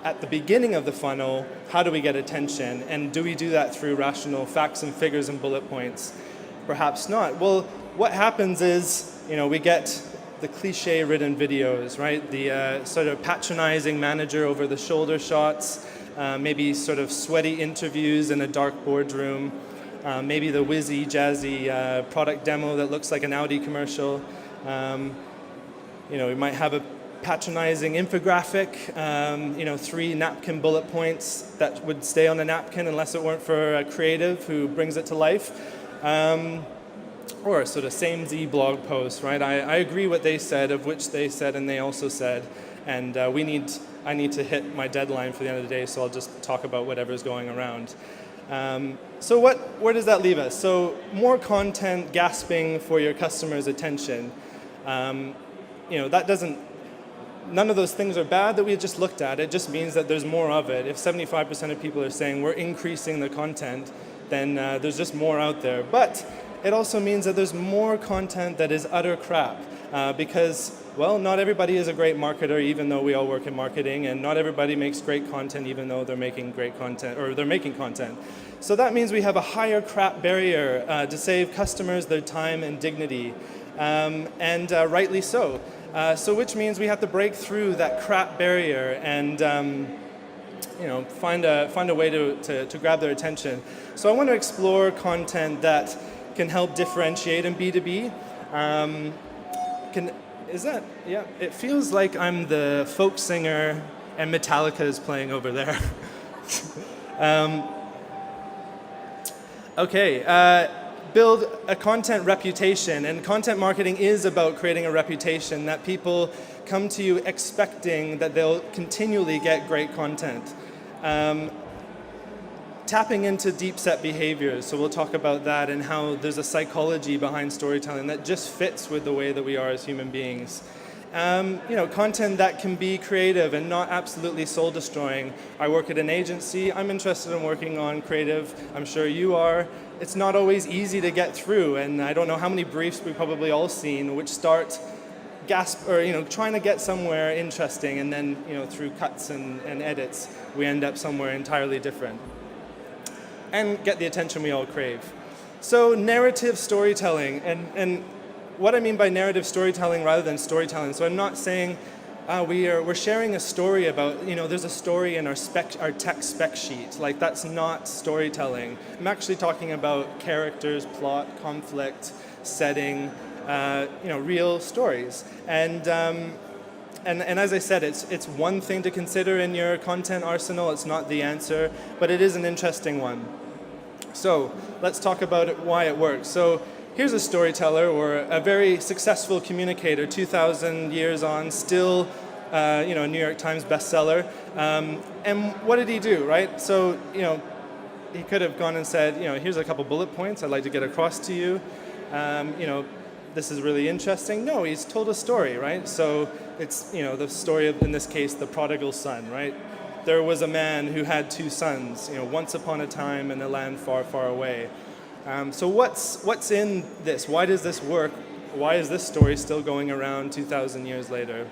at the beginning of the funnel, how do we get attention? And do we do that through rational facts and figures and bullet points? Perhaps not. Well, what happens is, we get the cliche-ridden videos, right? The sort of patronizing manager over the shoulder shots, maybe sort of sweaty interviews in a dark boardroom, maybe the whizzy, jazzy product demo that looks like an Audi commercial. We might have a patronizing infographic, 3 napkin bullet points that would stay on a napkin unless it weren't for a creative who brings it to life. Or sort of same-z blog post, right? I agree what they said, of which they said and they also said, and I need to hit my deadline for the end of the day, so I'll just talk about whatever's going around. So where does that leave us? So more content gasping for your customers' attention. None of those things are bad that we just looked at. It just means that there's more of it. If 75% of people are saying we're increasing the content, then there's just more out there. But it also means that there's more content that is utter crap because, well, not everybody is a great marketer, even though we all work in marketing, and not everybody makes great content, even though they're making great content, or they're making content. So that means we have a higher crap barrier to save customers their time and dignity, and rightly so. Which means we have to break through that crap barrier and find a way to grab their attention. So I want to explore content that can help differentiate in B2B. It feels like I'm the folk singer and Metallica is playing over there. Build a content reputation, and content marketing is about creating a reputation that people come to you expecting that they'll continually get great content. Tapping into deep set behaviors, so we'll talk about that and how there's a psychology behind storytelling that just fits with the way that we are as human beings. Content that can be creative and not absolutely soul destroying. I work at an agency. I'm interested in working on creative. I'm sure you are. It's not always easy to get through, and I don't know how many briefs we've probably all seen which start trying to get somewhere interesting, and then through cuts and edits we end up somewhere entirely different and get the attention we all crave. So narrative storytelling, and what I mean by narrative storytelling rather than storytelling. So I'm not saying we're sharing a story about, there's a story in our tech spec sheet. Like, that's not storytelling. I'm actually talking about characters, plot, conflict, setting, real stories. And as I said, it's one thing to consider in your content arsenal. It's not the answer, but it is an interesting one. So let's talk about why it works. So here's a storyteller or a very successful communicator, 2,000 years on, still, New York Times bestseller. And what did he do, right? So, he could have gone and said, here's a couple bullet points I'd like to get across to you. This is really interesting. No, he's told a story, right? So it's, the story of, in this case, the prodigal son, right? There was a man who had 2 sons, once upon a time in a land far, far away. So what's in this? Why does this work? Why is this story still going around 2,000 years later?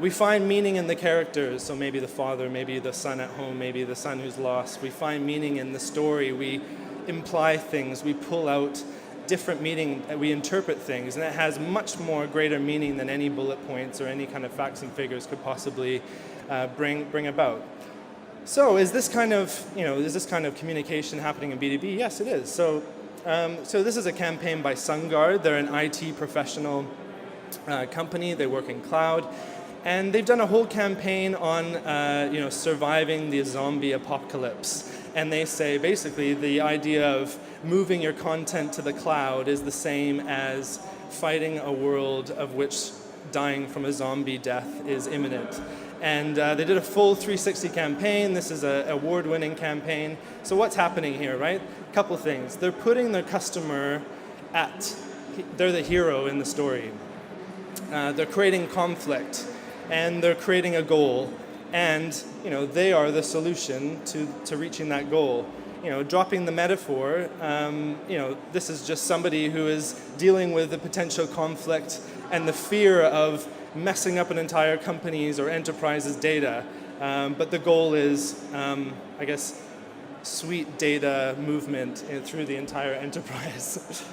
We find meaning in the characters, so maybe the father, maybe the son at home, maybe the son who's lost. We find meaning in the story. We imply things. We pull out different meaning. We interpret things, and it has much more greater meaning than any bullet points or any kind of facts and figures could possibly bring about. So is this kind of communication happening in B2B? Yes, it is. So this is a campaign by SunGard. They're an IT professional company. They work in cloud, and they've done a whole campaign on surviving the zombie apocalypse. And they say basically the idea of moving your content to the cloud is the same as fighting a world of which dying from a zombie death is imminent. And they did a full 360 campaign. This is an award-winning campaign. So what's happening here, right? A couple things. They're putting their customer they're the hero in the story. They're creating conflict, and they're creating a goal. And they are the solution to reaching that goal. Dropping the metaphor, this is just somebody who is dealing with the potential conflict and the fear of messing up an entire company's or enterprise's data. But the goal is, I guess, sweet data movement through the entire enterprise.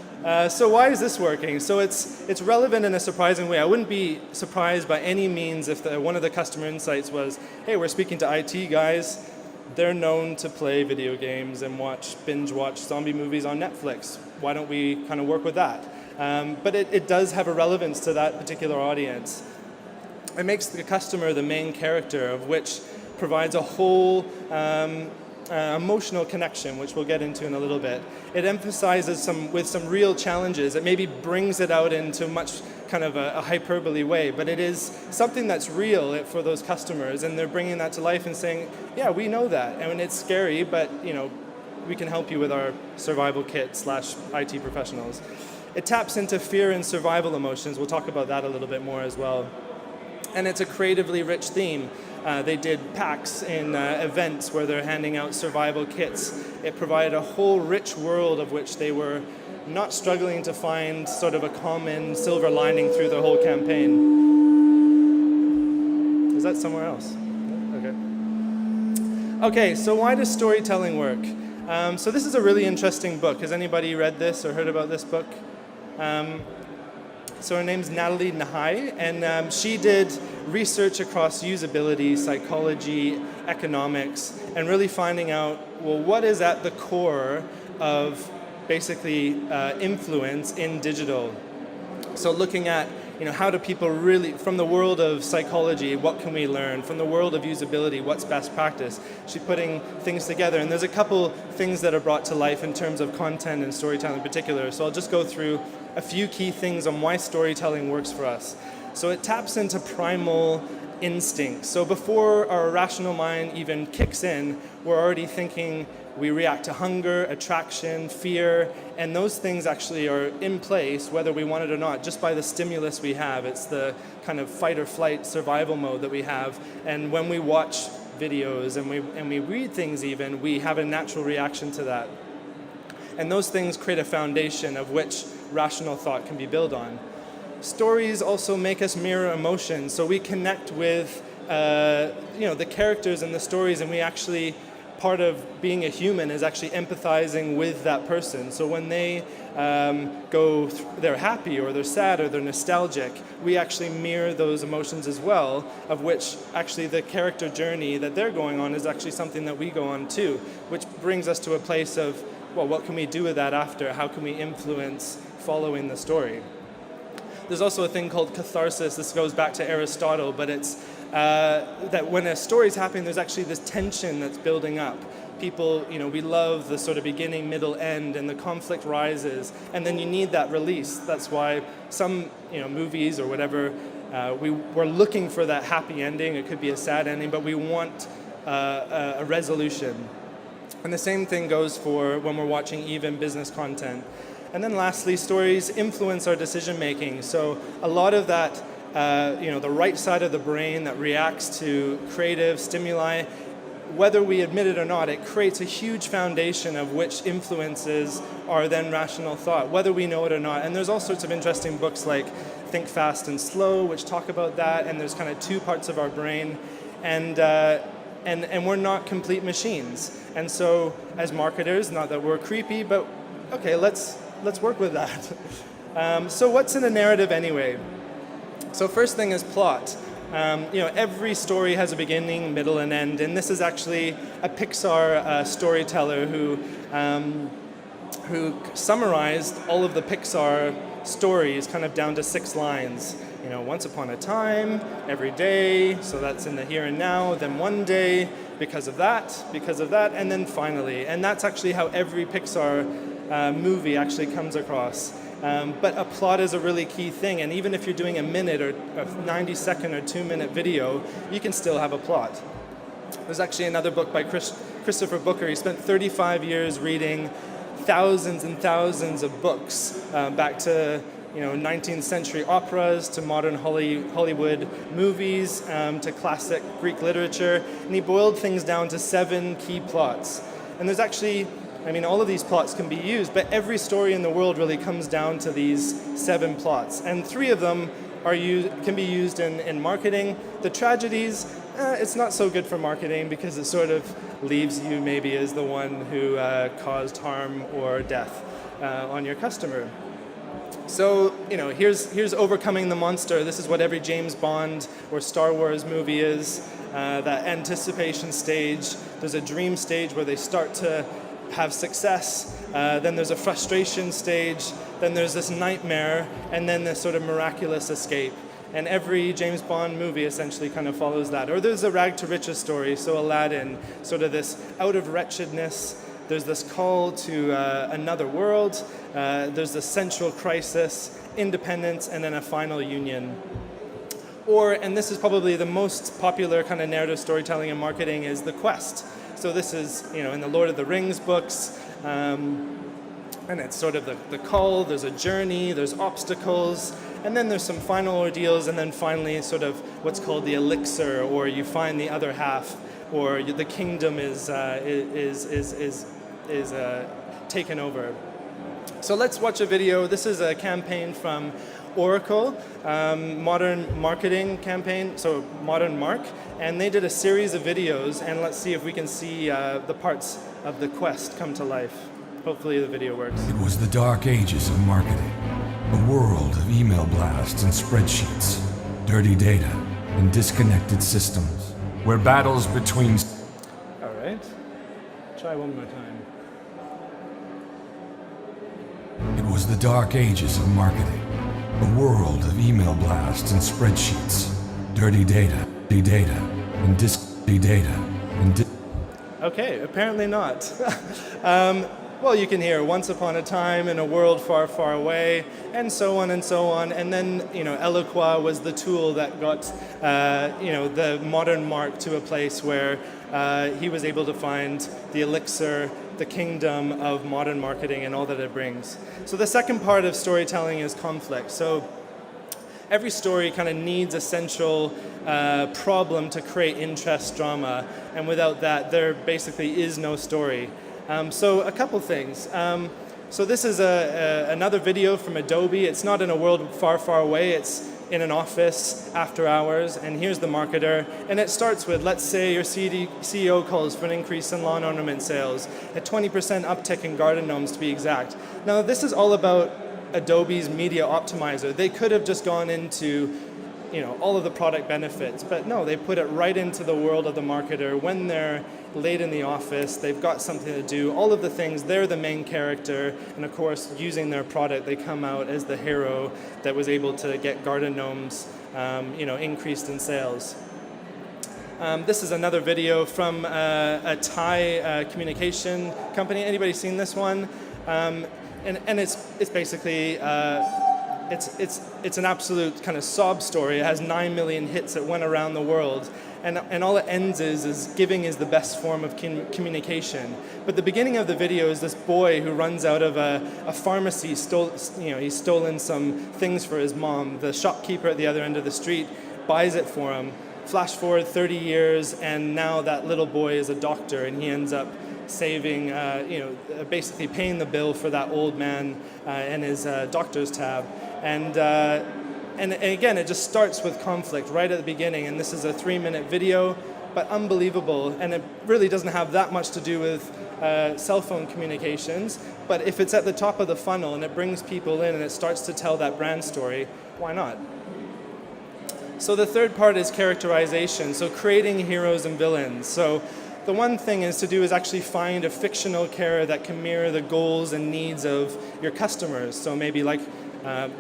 So why is this working? So it's relevant in a surprising way. I wouldn't be surprised by any means if one of the customer insights was, hey, we're speaking to IT guys. They're known to play video games and binge watch zombie movies on Netflix. Why don't we kind of work with that? But it does have a relevance to that particular audience. It makes the customer the main character, of which provides a whole emotional connection, which we'll get into in a little bit. It emphasizes with some real challenges. It maybe brings it out into much kind of a hyperbole way, but it is something that's real for those customers, and they're bringing that to life and saying, yeah, we know that, and it's scary, but we can help you with our survival kit / IT professionals. It taps into fear and survival emotions. We'll talk about that a little bit more as well. And it's a creatively rich theme. They did packs in events where they're handing out survival kits. It provided a whole rich world of which they were not struggling to find sort of a common silver lining through the whole campaign. Is that somewhere else? Okay. Okay, so why does storytelling work? So this is a really interesting book. Has anybody read this or heard about this book? So her name's Natalie Nahai, and she did research across usability, psychology, economics, and really finding out, well, what is at the core of basically influence in digital. So looking at, how do people really, from the world of psychology, what can we learn? From the world of usability, what's best practice? She's putting things together, and there's a couple things that are brought to life in terms of content and storytelling in particular. So I'll just go through a few key things on why storytelling works for us. So it taps into primal instincts. So before our rational mind even kicks in, we're already thinking. We react to hunger, attraction, fear, and those things actually are in place whether we want it or not, just by the stimulus we have. It's the kind of fight or flight survival mode that we have. And when we watch videos and we read things even, we have a natural reaction to that. And those things create a foundation of which rational thought can be built on. Stories also make us mirror emotions, so we connect with the characters in the stories, and we actually, part of being a human is actually empathizing with that person. So when they they're happy or they're sad or they're nostalgic, we actually mirror those emotions as well, of which actually the character journey that they're going on is actually something that we go on too, which brings us to a place of, well, what can we do with that after? How can we influence following the story? There's also a thing called catharsis. This goes back to Aristotle, but it's that when a story's happening, there's actually this tension that's building up. People, we love the sort of beginning, middle, end, and the conflict rises, and then you need that release. That's why some, movies or whatever, we're looking for that happy ending. It could be a sad ending, but we want a resolution. And the same thing goes for when we're watching even business content. And then lastly, stories influence our decision making. So a lot of that, the right side of the brain that reacts to creative stimuli, whether we admit it or not, it creates a huge foundation of which influences are then rational thought, whether we know it or not. And there's all sorts of interesting books like Think Fast and Slow, which talk about that. And there's kind of two parts of our brain. And we're not complete machines. And so as marketers, not that we're creepy, but okay, let's work with that. So what's in a narrative anyway? So first thing is plot. Every story has a beginning, middle, and end. And this is actually a Pixar storyteller who summarized all of the Pixar stories kind of down to 6 lines. Once upon a time, every day, so that's in the here and now, then one day, because of that, and then finally. And that's actually how every Pixar movie actually comes across. But a plot is a really key thing, and even if you're doing a minute or a 90-second or 2-minute video, you can still have a plot. There's actually another book by Christopher Booker. He spent 35 years reading thousands and thousands of books, back to 19th century operas, to modern Hollywood movies, to classic Greek literature, and he boiled things down to 7 key plots. And there's actually, all of these plots can be used, but every story in the world really comes down to these 7 plots. And 3 of them can be used in marketing. The tragedies, it's not so good for marketing because it sort of leaves you maybe as the one who caused harm or death on your customer. So, here's overcoming the monster. This is what every James Bond or Star Wars movie is. That anticipation stage. There's a dream stage where they start to have success. Then there's a frustration stage. Then there's this nightmare, and then this sort of miraculous escape. And every James Bond movie essentially kind of follows that. Or there's a rag to riches story. So Aladdin, sort of this out of wretchedness. There's this call to another world. There's this central crisis, independence, and then a final union. Or, and this is probably the most popular kind of narrative storytelling and marketing, is the quest. So this is, in the Lord of the Rings books, and it's sort of the call, there's a journey, there's obstacles, and then there's some final ordeals, and then finally sort of what's called the elixir, or you find the other half, or the kingdom is taken over. So let's watch a video. This is a campaign from Oracle, modern marketing campaign, so Modern Mark, and they did a series of videos, and let's see if we can see the parts of the quest come to life. Hopefully the video works. It was the dark ages of marketing, a world of email blasts and spreadsheets, dirty data, and disconnected systems, where battles between... All right, try one more time. It was the dark ages of marketing, a world of email blasts and spreadsheets, dirty data, and Okay, apparently not. Well, you can hear once upon a time in a world far, far away, and so on and so on. And then, Eloqua was the tool that got, the modern Mark to a place where he was able to find the elixir, the kingdom of modern marketing and all that it brings. So the second part of storytelling is conflict. So every story kind of needs a central problem to create interest, drama, and without that, there basically is no story. So a couple things. So this is another video from Adobe. It's not in a world far, far away. It's in an office after hours, and here's the marketer. And it starts with, let's say your CEO calls for an increase in lawn ornament sales, a 20% uptick in garden gnomes to be exact. Now this is all about Adobe's Media Optimizer. They could have just gone into all of the product benefits, but no, they put it right into the world of the marketer. When they're late in the office, they've got something to do, all of the things, they're the main character, and of course, using their product, they come out as the hero that was able to get garden gnomes, increased in sales. This is another video from a Thai communication company. Anybody seen this one? And it's basically it's an absolute kind of sob story. It has 9 million hits. It went around the world. And all it ends is giving is the best form of communication. But the beginning of the video is this boy who runs out of a pharmacy. He's stolen some things for his mom. The shopkeeper at the other end of the street buys it for him. Flash forward 30 years, and now that little boy is a doctor, and he ends up saving, basically paying the bill for that old man and his doctor's tab. And again, it just starts with conflict right at the beginning, and this is a 3-minute video, but unbelievable, and it really doesn't have that much to do with cell phone communications, but if it's at the top of the funnel and it brings people in and it starts to tell that brand story, why not? So the third part is characterization, so creating heroes and villains. So the one thing is actually find a fictional character that can mirror the goals and needs of your customers, so maybe like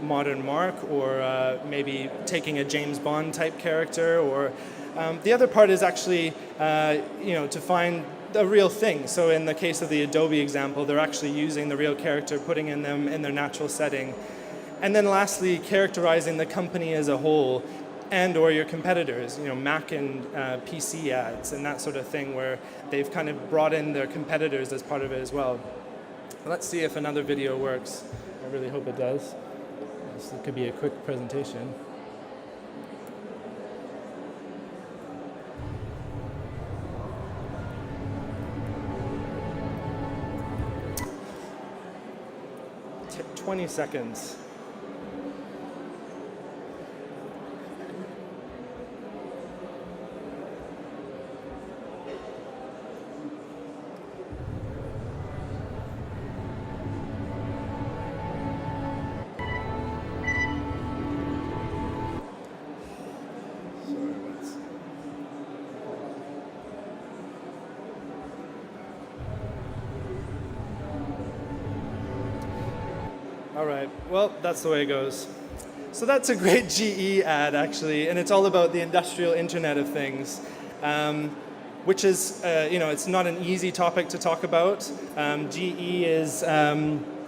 Modern Mark, or maybe taking a James Bond type character, or the other part is actually to find a real thing. So in the case of the Adobe example, they're actually using the real character, putting them in their natural setting. And then lastly, characterizing the company as a whole, and or your competitors, Mac and PC ads and that sort of thing, where they've kind of brought in their competitors as part of it as well. Let's see if another video works. I really hope it does. This could be a quick presentation. Take 20 seconds. All right, well, that's the way it goes. So that's a great GE ad, actually, and it's all about the industrial Internet of Things, which is, it's not an easy topic to talk about. GE is, they're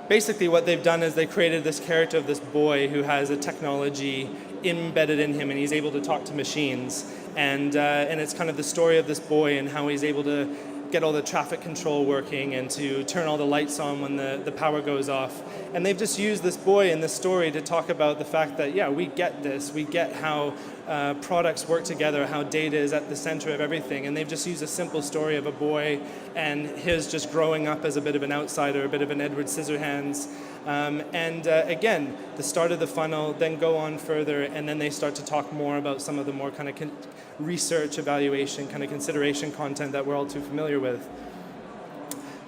basically what they've done is they created this character of this boy who has a technology embedded in him, and he's able to talk to machines. And it's kind of the story of this boy and how he's able to get all the traffic control working and to turn all the lights on when the power goes off. And they've just used this boy in this story to talk about the fact that, yeah, we get this. We get how products work together, how data is at the center of everything. And they've just used a simple story of a boy and his just growing up as a bit of an outsider, a bit of an Edward Scissorhands. Again, the start of the funnel, then go on further, and then they start to talk more about some of the more kind of research, evaluation, kind of consideration content that we're all too familiar with.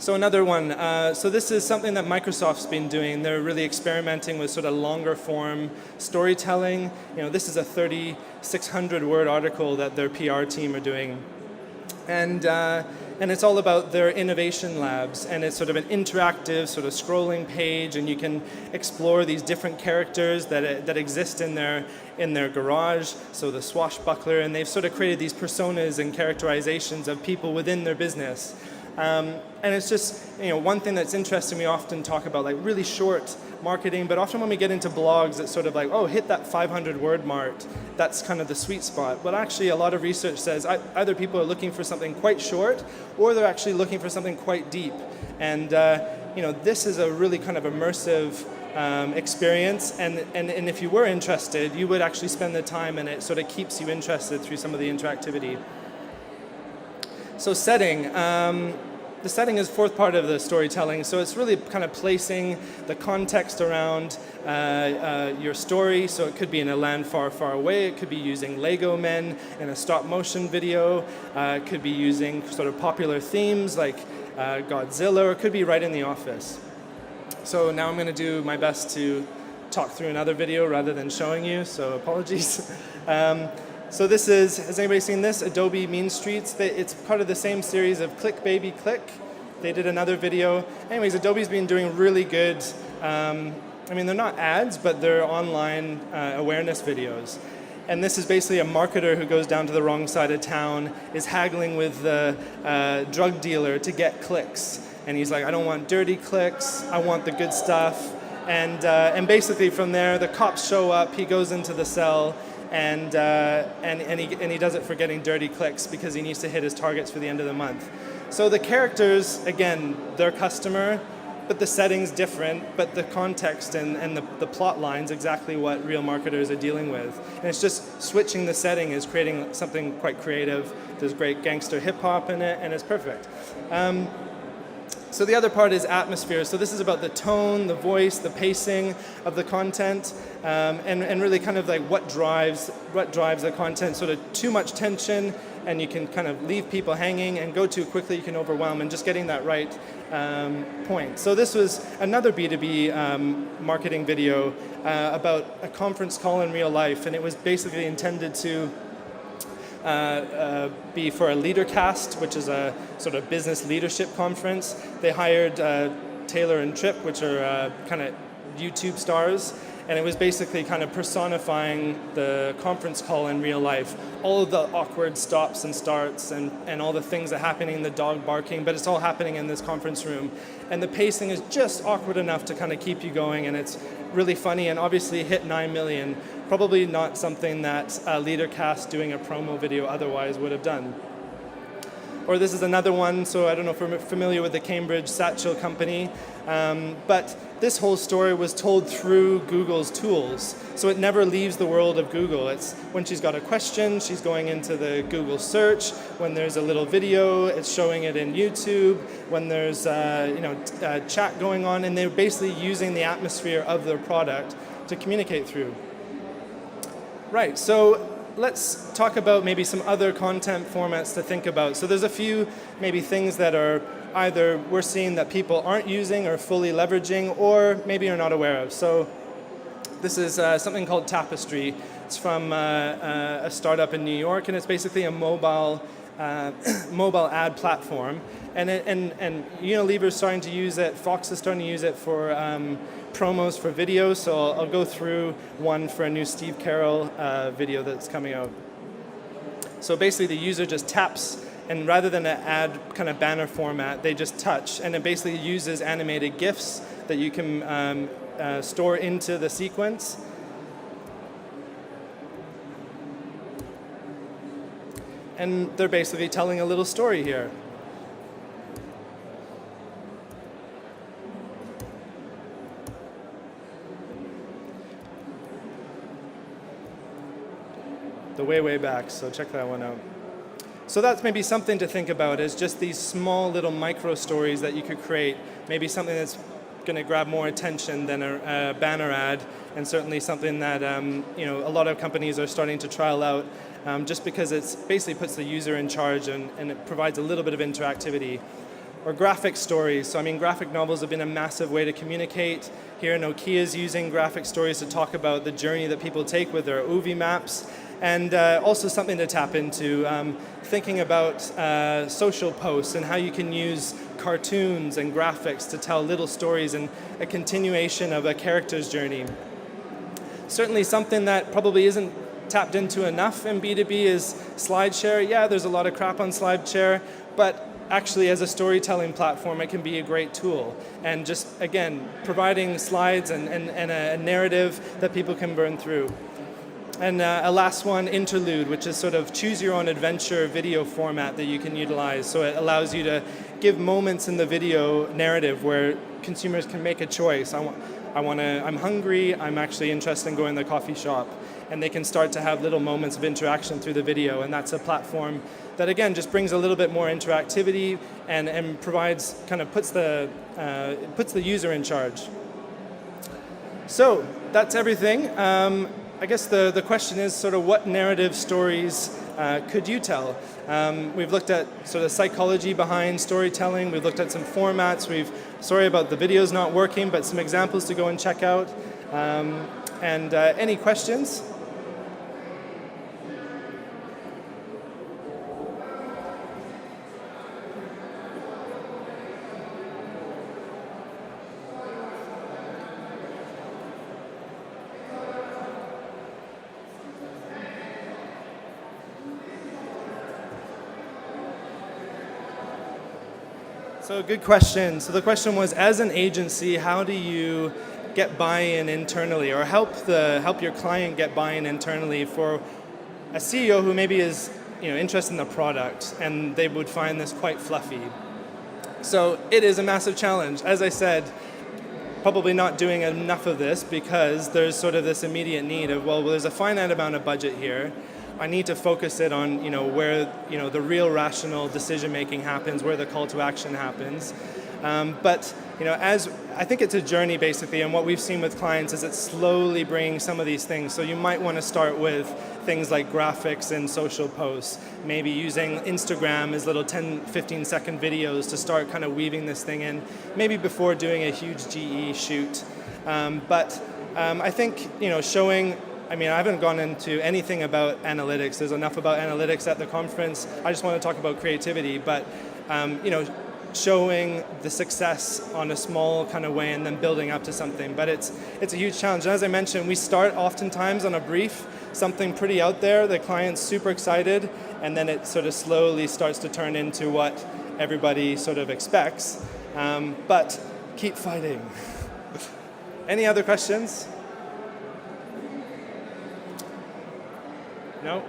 So another one, so this is something that Microsoft's been doing. They're really experimenting with sort of longer form storytelling. This is a 3,600 word article that their PR team are doing. And it's all about their innovation labs, and it's sort of an interactive sort of scrolling page, and you can explore these different characters that exist in their garage, so the swashbuckler, and they've sort of created these personas and characterizations of people within their business. And it's just, one thing that's interesting, we often talk about like really short marketing, but often when we get into blogs, it's sort of like, oh, hit that 500 word mark. That's kind of the sweet spot. But actually a lot of research says either people are looking for something quite short or they're actually looking for something quite deep. And, this is a really kind of immersive experience. And if you were interested, you would actually spend the time, and it sort of keeps you interested through some of the interactivity. So setting. The setting is fourth part of the storytelling, so it's really kind of placing the context around your story. So it could be in a land far, far away. It could be using Lego men in a stop motion video. It could be using sort of popular themes like Godzilla, or it could be right in the office. So now I'm going to do my best to talk through another video rather than showing you, so apologies. So this is, has anybody seen this? Adobe Mean Streets. It's part of the same series of Click Baby Click. They did another video. Anyways, Adobe's been doing really good, they're not ads, but they're online awareness videos. And this is basically a marketer who goes down to the wrong side of town, is haggling with the drug dealer to get clicks. And he's like, I don't want dirty clicks, I want the good stuff. And basically from there, the cops show up, he goes into the cell, and he does it for getting dirty clicks because he needs to hit his targets for the end of the month. So the characters, again, they're customer, but the setting's different, but the context and the plot line's exactly what real marketers are dealing with. And it's just switching the setting is creating something quite creative. There's great gangster hip hop in it, and it's perfect. So the other part is atmosphere. So this is about the tone, the voice, the pacing of the content, and really kind of like what drives the content. Sort of too much tension, and you can kind of leave people hanging, and go too quickly, you can overwhelm, and just getting that right point. So this was another B2B marketing video about a conference call in real life, and it was basically intended to be for a LeaderCast, which is a sort of business leadership conference. They hired Taylor and Tripp, which are kind of YouTube stars, and it was basically kind of personifying the conference call in real life. All of the awkward stops and starts and all the things that are happening, the dog barking, but it's all happening in this conference room. And the pacing is just awkward enough to kind of keep you going, and it's really funny, and obviously hit 9 million. Probably not something that LeaderCast doing a promo video otherwise would have done. Or this is another one, so I don't know if we're familiar with the Cambridge Satchel Company, but this whole story was told through Google's tools. So it never leaves the world of Google. It's when she's got a question, she's going into the Google search. When there's a little video, it's showing it in YouTube. When there's chat going on, and they're basically using the atmosphere of their product to communicate through. Right, so let's talk about maybe some other content formats to think about. So there's a few maybe things that are either we're seeing that people aren't using or fully leveraging, or maybe are not aware of. So this is something called Tapestry. It's from a startup in New York, and it's basically a mobile mobile ad platform, and Unilever is starting to use it. Fox is starting to use it for promos for videos. So I'll go through one for a new Steve Carroll video that's coming out. So basically, the user just taps, and rather than an ad kind of banner format, they just touch, and it basically uses animated GIFs that you can store into the sequence. And they're basically telling a little story here. The way back, so check that one out. So that's maybe something to think about, is just these small little micro stories that you could create. Maybe something that's going to grab more attention than a banner ad, and certainly something that a lot of companies are starting to trial out, just because it basically puts the user in charge and it provides a little bit of interactivity. Or graphic stories. So I mean, graphic novels have been a massive way to communicate. Here, Nokia is using graphic stories to talk about the journey that people take with their UV maps, and also something to tap into, thinking about social posts and how you can use cartoons and graphics to tell little stories and a continuation of a character's journey. Certainly something that probably isn't tapped into enough in B2B is SlideShare. Yeah, there's a lot of crap on SlideShare, but actually as a storytelling platform, it can be a great tool. And just, again, providing slides and a narrative that people can burn through. And a last one, Interlude, which is sort of choose your own adventure video format that you can utilize. So it allows you to give moments in the video narrative where consumers can make a choice. I'm hungry, I'm actually interested in going to the coffee shop. And they can start to have little moments of interaction through the video. And that's a platform that, again, just brings a little bit more interactivity and provides, kind of puts the user in charge. So that's everything. I guess the question is sort of what narrative stories could you tell? We've looked at sort of psychology behind storytelling. We've looked at some formats. Sorry about the videos not working, but some examples to go and check out. And any questions? So good question. So the question was, as an agency, how do you get buy-in internally, or help your client get buy-in internally for a CEO who maybe is interested in the product and they would find this quite fluffy? So it is a massive challenge. As I said, probably not doing enough of this because there's sort of this immediate need of, well, there's a finite amount of budget here. I need to focus it on where the real rational decision making happens, where the call to action happens. But as I think it's a journey basically, and what we've seen with clients is it's slowly bringing some of these things. So you might want to start with things like graphics and social posts, maybe using Instagram as little 10, 15-second videos to start kind of weaving this thing in, maybe before doing a huge GE shoot. But I think showing. I haven't gone into anything about analytics. There's enough about analytics at the conference. I just want to talk about creativity, but showing the success on a small kind of way and then building up to something. But it's a huge challenge. And as I mentioned, we start oftentimes on a brief, something pretty out there. The client's super excited, and then it sort of slowly starts to turn into what everybody sort of expects. But keep fighting. Any other questions? No?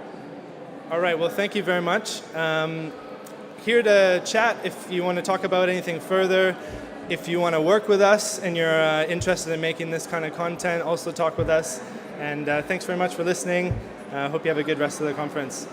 All right, well, thank you very much. Here to chat if you want to talk about anything further. If you want to work with us and you're interested in making this kind of content, also talk with us. And thanks very much for listening. Hope you have a good rest of the conference.